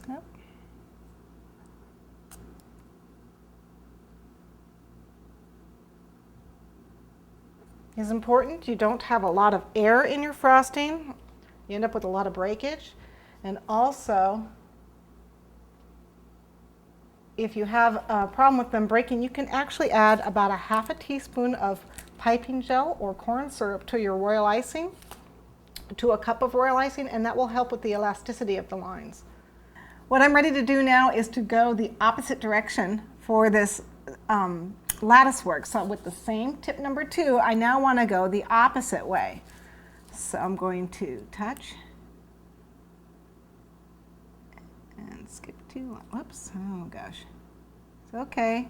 Yep. It's important you don't have a lot of air in your frosting. You end up with a lot of breakage. And also, if you have a problem with them breaking, you can actually add about a half a teaspoon of piping gel or corn syrup to your royal icing, to a cup of royal icing, and that will help with the elasticity of the lines. What I'm ready to do now is to go the opposite direction for this lattice work. So with the same tip number 2, I now want to go the opposite way. So I'm going to touch and skip 2. Whoops, oh gosh. It's okay,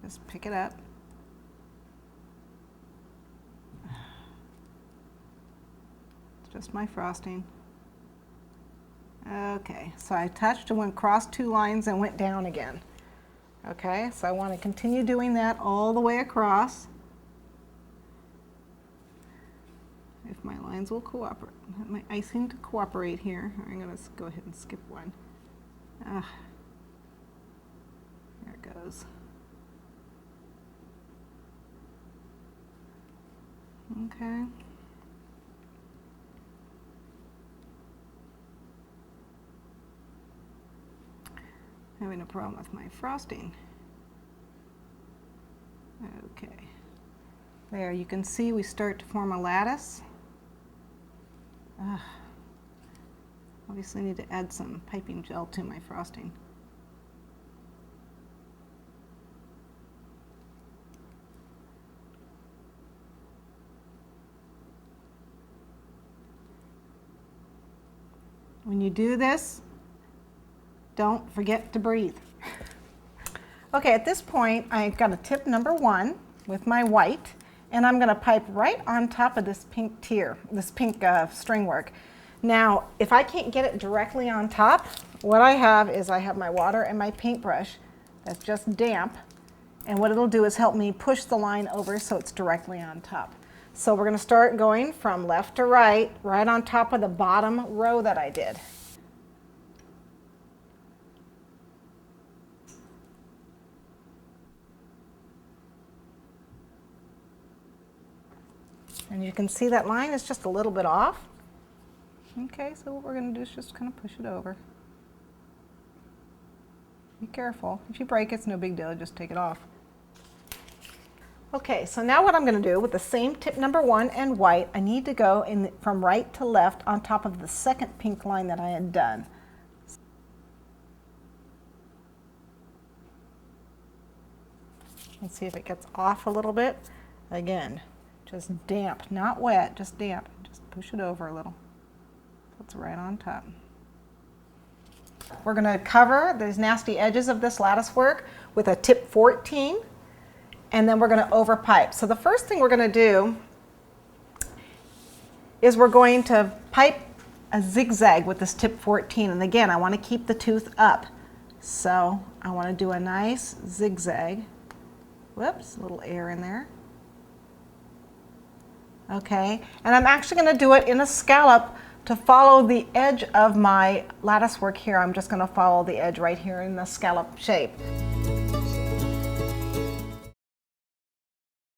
just pick it up. It's just my frosting. Okay, so I touched and went across 2 lines and went down again. Okay, so I want to continue doing that all the way across. If my lines will cooperate, my icing to cooperate here. I'm going to go ahead and skip one. There it goes. Okay. Having a problem with my frosting. Okay. There, you can see we start to form a lattice. Obviously need to add some piping gel to my frosting. When you do this, don't forget to breathe. Okay, at this point, I've got a tip number 1 with my white, and I'm going to pipe right on top of this pink tier, this pink string work. Now, if I can't get it directly on top, what I have is I have my water and my paintbrush that's just damp, and what it'll do is help me push the line over so it's directly on top. So we're going to start going from left to right, right on top of the bottom row that I did. And you can see that line is just a little bit off. Okay, so what we're going to do is just kind of push it over. Be careful. If you break it, it's no big deal. Just take it off. Okay, so now what I'm going to do with the same tip number 1 and white, I need to go from right to left on top of the second pink line that I had done. Let's see if it gets off a little bit. Again, just damp, not wet, just damp. Just push it over a little. So it's right on top. We're going to cover these nasty edges of this lattice work with a tip 14, and then we're going to over pipe. So the first thing we're going to do is we're going to pipe a zigzag with this tip 14, and again, I want to keep the tooth up. So I want to do a nice zigzag. Whoops, a little air in there. Okay, and I'm actually going to do it in a scallop to follow the edge of my lattice work here. I'm just going to follow the edge right here in the scallop shape.